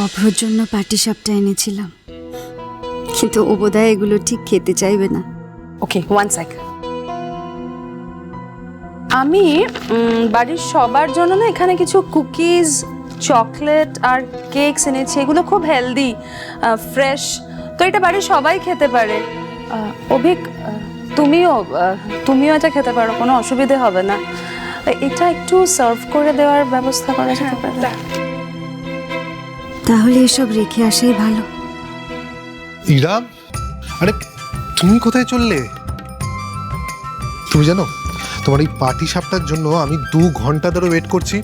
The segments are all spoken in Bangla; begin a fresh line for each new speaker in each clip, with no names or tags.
অভ্রর জন্য পাটিসাপটা এনেছিলাম, কিন্তু ও বোধহয় এগুলো ঠিক খেতে চাইবে না।
ওকে, 1 সেক। আমি বাড়ির সবার জন্য না এখানে কিছু কুকিজ, চকলেট আর কেকস এনেছি। এগুলো খুব হেলদি, ফ্রেশ, তো এটা বাড়ির সবাই খেতে পারে। অভিক, তুমিও এটা খেতে পারো, কোনো অসুবিধে হবে না। এটা একটু সার্ভ করে দেওয়ার ব্যবস্থা করা যেতে পারে।
তাহলে এসব রেখে আসাই ভালো।
ইরা, আরে তুমি কোথায় চললে? তুমি জানো তোমার এই পাটিসাপটার জন্য আমি 2 ঘন্টা ধরে ওয়েট করছি।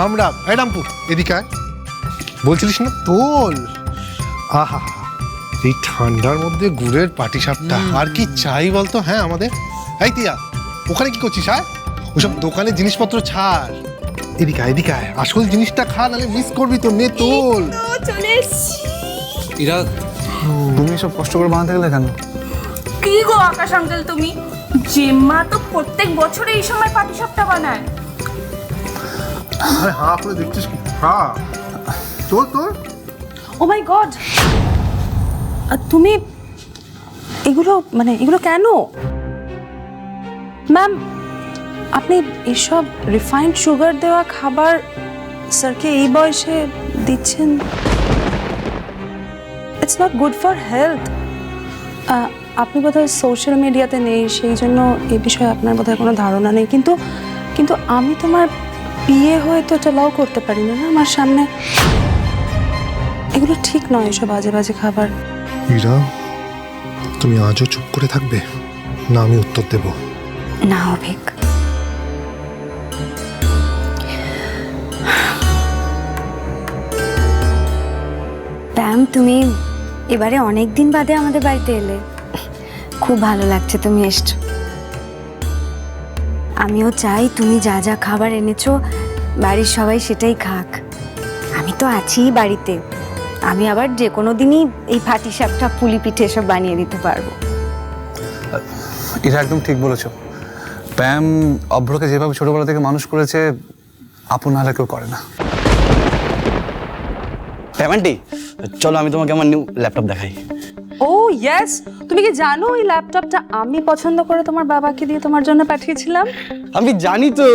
আমরা রামপুর এদিকে আয়। বলছিলিস না তোল। আহা, এই ঠান্ডার মধ্যে গুড়ের পাটিসাপটা আর কি চাই বলতো? হ্যাঁ আমাদের। এই তিয়া, ওখানে কি করছিস? হ্যাঁ, ওসব দোকানের জিনিসপত্র ছাড়, এদিকে আয়, আসল জিনিসটা খা, নাহলে মিস করবি তো। নে তোল।
চলে এসছি।
ইরা, তুমি সব কষ্ট করে বানাতে গেলে কেন?
কি গো আকাশ আঙ্কেল, তুমি জেম্মা তো প্রত্যেক বছর এই সময় পাটিসাপটা বানায়।
আরে হ্যাঁ, আপনি দেখছিস কি? হ্যাঁ তোর
ও মাই গড, তুমি এগুলো কেন? ম্যাম, আপনি এসব রিফাইন্ড সুগার দেওয়া খাবার স্যারকে এই বয়সে দিচ্ছেন? It's not good for health. আপনি বোধহয় সোশ্যাল মিডিয়াতে নেই, সেই জন্য এই বিষয়ে আপনার বোধহয় কোনো ধারণা নেই। কিন্তু আমি তোমার বিয়ে হয়ে তো এটা লাও করতে পারি না আমার সামনে। এগুলো ঠিক নয়, এসব বাজে বাজে খাবার।
ইরা, তুমি আজও চুপ করে থাকবে না আমি উত্তর দেব?
না অভিক, প্যাম, তুমি এবারে অনেক দিন বাদে আমাদের বাড়িতে এলে, খুব ভালো লাগছে তুমি এসছো। আমিও চাই তুমি যা যা খাবার এনেছো বাড়ির সবাই সেটাই খাক। আমি তো আছি বাড়িতে, আমি আবার যে কোনো দিনই এই পাটিসাপটা, পুলি পিঠে এসব বানিয়ে দিতে পারবো।
এটা একদম ঠিক বলেছো। প্যাম অভ্রকে যেভাবে ছোটবেলা থেকে মানুষ করেছে, আপন হারা কেউ করে না।
প্যামেন্টি, চলো আমি তোমাকে আমার নিউ ল্যাপটপ দেখাই।
ও ইয়েস, তুমি কি জানো এই ল্যাপটপটা আমি পছন্দ করে তোমার বাবাকে দিয়ে তোমার জন্য পাঠিয়েছিলাম?
আমি জানি তো,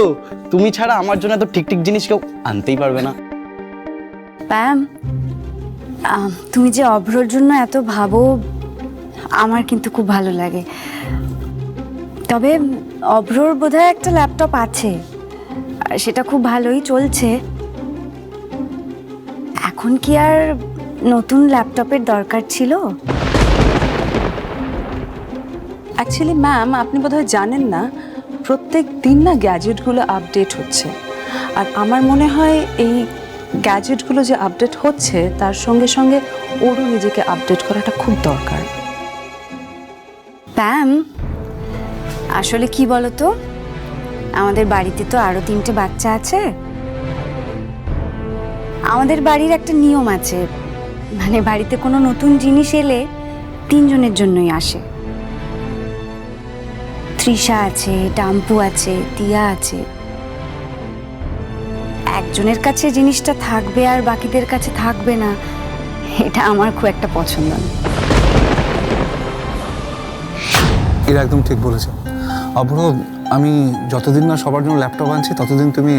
তুমি ছাড়া আমার জন্য তো ঠিক ঠিক জিনিস কেউ আনতেই পারবে না।
প্যাম, তুমি যে অভ্রর জন্য এত ভাবো আমার কিন্তু খুব ভালো লাগে। তবে অভ্রর বোধহয় একটা ল্যাপটপ আছে, আর সেটা খুব ভালোই চলছে। এখন কি আর নতুন ল্যাপটপের দরকার ছিল?
অ্যাকচুয়ালি ম্যাম, আপনি বোধহয় জানেন না, প্রত্যেক দিন না গ্যাজেটগুলো আপডেট হচ্ছে। আর আমার মনে হয় এই গ্যাজেটগুলো যে আপডেট হচ্ছে তার সঙ্গে সঙ্গে ওরও নিজেকে আপডেট করাটা খুব দরকার।
প্যাম, আসলে কি বলতো, আমাদের বাড়িতে তো আরো 3টে বাচ্চা আছে। আমাদের বাড়ির একটা নিয়ম আছে, মানে বাড়িতে কোনো নতুন জিনিস এলে 3 জনের জন্যই আসে। তৃষা আছে, টাম্পু আছে, তিয়া আছে। একজনের কাছে জিনিসটা থাকবে আর বাকিদের কাছে থাকবে না, এটা আমার খুব একটা পছন্দ না।
এটা একদম ঠিক বলেছো অভ্র। আমি যতদিন না সবার জন্য ল্যাপটপ আনছি ততদিন তুমি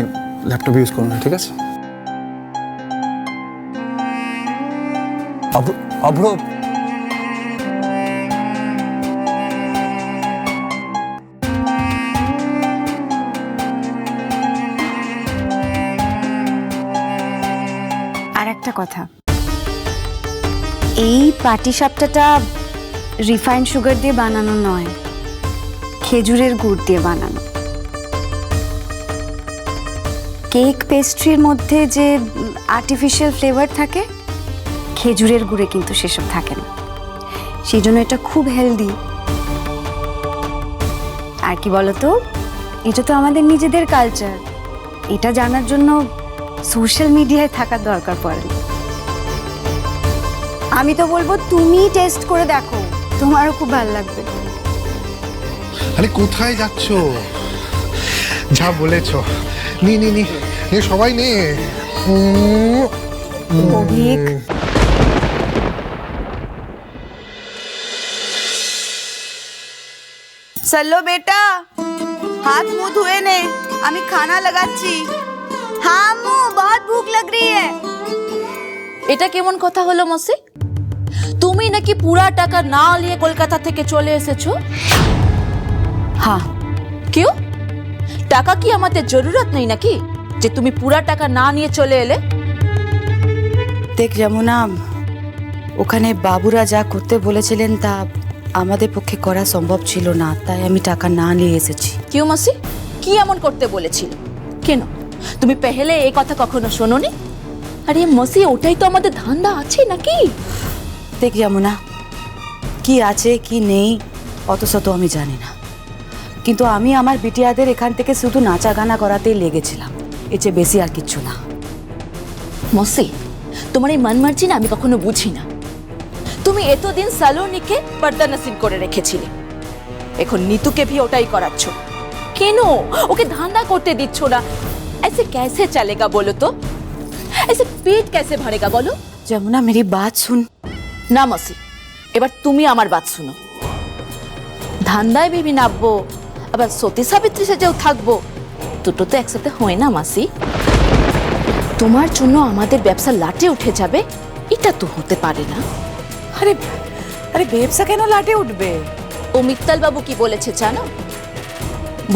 ল্যাপটপ ইউজ করো না, ঠিক আছে? অভ্র,
আর একটা কথা, এই পাটিসাপটাটা রিফাইন্ড সুগার দিয়ে বানানো নয়, খেজুরের গুড় দিয়ে বানানো। কেক পেস্ট্রির মধ্যে যে আর্টিফিশিয়াল ফ্লেভার থাকে, খেজুরের গুড়ে কিন্তু সেসব থাকে না। সেই জন্য এটা খুব হেলদি। আর কি বলতো, এটা তো আমাদের নিজেদের কালচার, এটা জানার জন্য সোশ্যাল মিডিয়ায় থাকার দরকার পড়ে না। আমি তো বলবো তুমি টেস্ট করে দেখো, তোমারও খুব ভালো লাগবে।
আরে কোথায় যাচ্ছ? যা বলেছ, নি সবাই নে।
অভিক,
चलो बेटा हाथ मुंह धुए ने আমি খানা লাগাচ্ছি।
हाँ अम्मू बहुत भूख लग रही है।
এটা কেমন কথা হলো মসি? তুমি নাকি পুরা টাকা না নিয়ে কলকাতা থেকে চলে এসেছো?
हाँ
क्यों? টাকা কি আমাদের জরুরত নেই নাকি যে তুমি পুরা টাকা না নিয়ে চলে এলে?
দেখ যমুনা, ওখানে বাবুরা যা করতে বলেছিলেন তা আমাদের পক্ষে করা সম্ভব ছিল না, তাই আমি টাকা না নিয়ে এসেছি।
কিউ মসি, কি এমন করতে বলেছিল? কেন তুমি পেহলে এই কথা কখনো শোনোনি? আরে মসি, ওটাই তো আমাদের ধান্দা আছে নাকি?
দেখ যমুনা, কি আছে কি নেই অত শত আমি জানি না, কিন্তু আমি আমার বিটিয়াদের এখান থেকে শুধু নাচা গানা করাতেই লেগেছিলাম, এর চেয়ে বেশি আর কিচ্ছু না।
মসি, তোমার এই মন মার্জি না আমি কখনো বুঝি না। তুমি এতদিন সালোনিকে পর্দা নসিব করে রেখেছিলে, এখন নিতুকে ভি ওটাই করাচ্ছ। কেন ওকে ধান্দা করতে দিচ্ছ না? ऐसे कैसे चलेगा बोलो तो? ऐसे पेट कैसे भरेगा बोलो?
যমুনা মেরি বাত শুন।
না মসি, এবার তুমি আমার বাত শুনো। ধান্দায় বিবি নাববো, আবার সতী সাবিত্রী সেজেও থাকবো, দুটো তো একসাথে হয় না মাসি। তোমার জন্য আমাদের ব্যবসা লাটে উঠে যাবে, এটা তো হতে পারে না।
আরে আরে ব্যবসা কেন লাটে উঠবে?
ও মিত্তাল বাবু কি বলেছে জানো?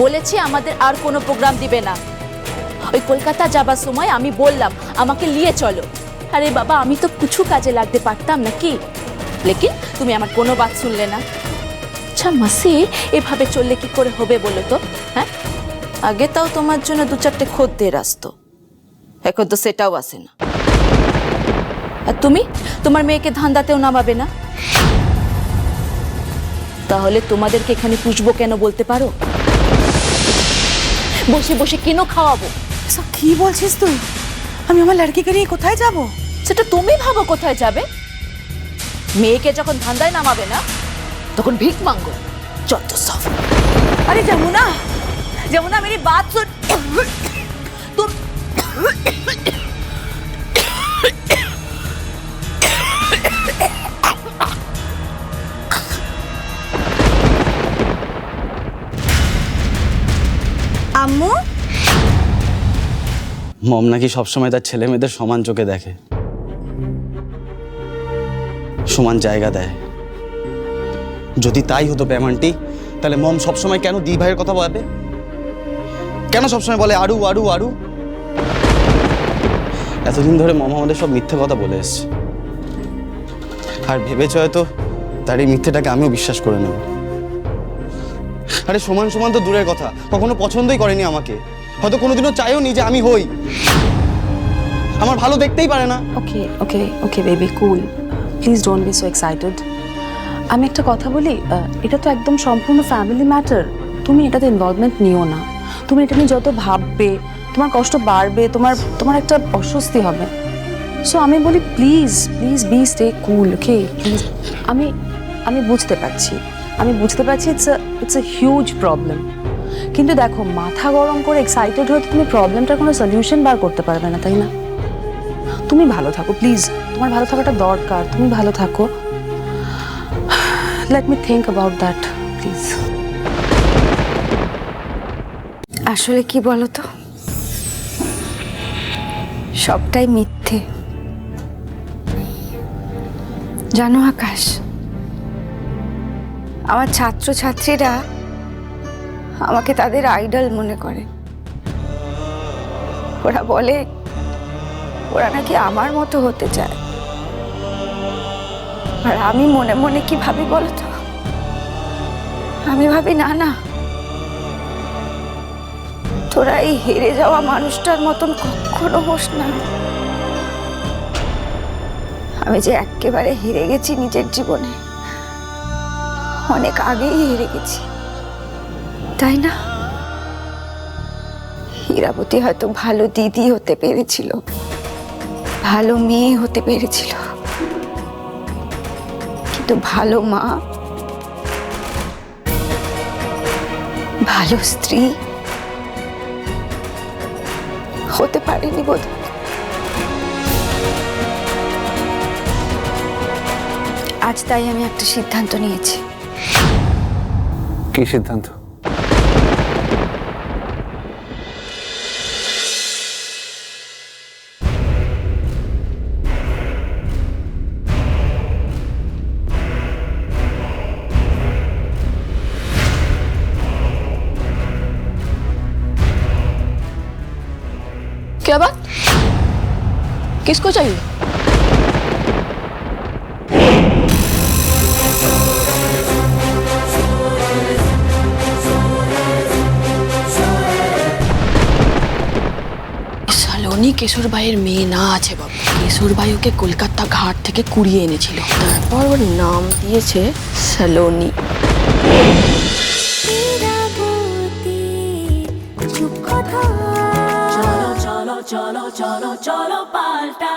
বলেছে আমাদের আর কোনো প্রোগ্রাম দিবে না। ওই কলকাতা যাবার সময় আমি বললাম আমাকে নিয়ে চলো। আরে বাবা, আমি তো কিছু কাজে লাগতে পারতাম নাকি? লেকিন তুমি আমার কোনো বাত শুনলে না। আচ্ছা মাসি, এভাবে চললে কি করে হবে বলো তো? হ্যাঁ, আগে তাও তোমার জন্য দু চারটে খদ্দের আসতো, এখন তো সেটাও আসে না। আর তুমি তোমার মেয়েকে ধান্দাতেও নামাবে না, তাহলে তোমাদেরকে এখানে পুষবো কেন বলতে পারো? বসে বসে কেন খাওয়াবো?
এসব কি বলছিস তুই? আমি আমার লড়কিকে নিয়ে কোথায় যাব?
সেটা তুমি ভাবো কোথায় যাবে। মেয়েকে যখন ধান্দায় নামাবে না, তখন ভিক মাঙ্গো, যত সব।
अरे जमुना, जमुना मेरी बात सुन। तुम
আম্মু,
মম নাকি সবসময় তার ছেলে মেয়েদের সমান চোখে দেখে, সমান জায়গা দেয়। যদি তাই হতো প্যামান্টি, তাহলে মম সবসময় কেন দি ভাইয়ের কথা বলবে? কেন সবসময় বলে আরু আরু আরু? এতদিন ধরে মম আমাদের সব মিথ্যে কথা বলে এসছে, আর ভেবেছে হয়তো তার এই মিথ্যেটাকে আমিও বিশ্বাস করে নেব। আরে সমান সমান তো দূরের কথা, কখনো পছন্দই করেনি আমাকে, হয়তো কোনোদিনও চাইও নি যে আমি হই। আমার ভালো দেখতেই পারে না।
Okay okay okay baby, cool, please don't be so excited. আমি একটা কথা বলি, এটা তো একদম সম্পূর্ণ ফ্যামিলি ম্যাটার। তুমি এটাতে ইনভলভমেন্ট নিও না। তুমি এটা নিয়ে যত ভাববে তোমার কষ্ট বাড়বে, তোমার একটা অস্বস্তি হবে। সো আমি বলি please please be stay cool, okay please. আমি বুঝতে পারছি, ইটস আ হিউজ প্রবলেম, কিন্তু দেখো মাথা গরম করে এক্সাইটেড হয়ে তুমি প্রবলেমটার কোনো সলিউশন বার করতে পারবে না, তাই না? তুমি ভালো থাকো প্লিজ, তোমার ভালো থাকাটা দরকার, তুমি ভালো থাকো। Let me think about that, please.
আসলে কি বলো তো, সবটাই মিথ্যে। জানো আকাশ, আমার ছাত্রছাত্রীরা আমাকে তাদের আইডল মনে করে। ওরা বলে ওরা নাকি আমার মতো হতে চায়, আর আমি মনে মনে কি ভাবি বলো তো? আমি ভাবি না না, তোরা এই হেরে যাওয়া মানুষটার মতন কখনো হোস না। আমি যে একেবারে হেরে গেছি নিজের জীবনে, অনেক আগেই হেরে গেছি, তাই না? হীরাবতী হয়তো ভালো দিদি হতে পেরেছিল, ভালো মেয়ে হতে পেরেছিল, কিন্তু ভালো মা, ভালো স্ত্রী হতে পারেনি বোধহয়। আজ তাই আমি একটা সিদ্ধান্ত নিয়েছি।
কি সিদ্ধান্ত?
क्या बात? किसको चाहिए?
সালোনি কেশরবাইয়ের মেয়ে না আছে বাবু। কেশরবাই ওকে কলকাতা ঘাট থেকে কুড়িয়ে এনেছিল, তারপর ওর নাম দিয়েছে সালোনি।
চলো চলো চলো চলো চলো পাল্টা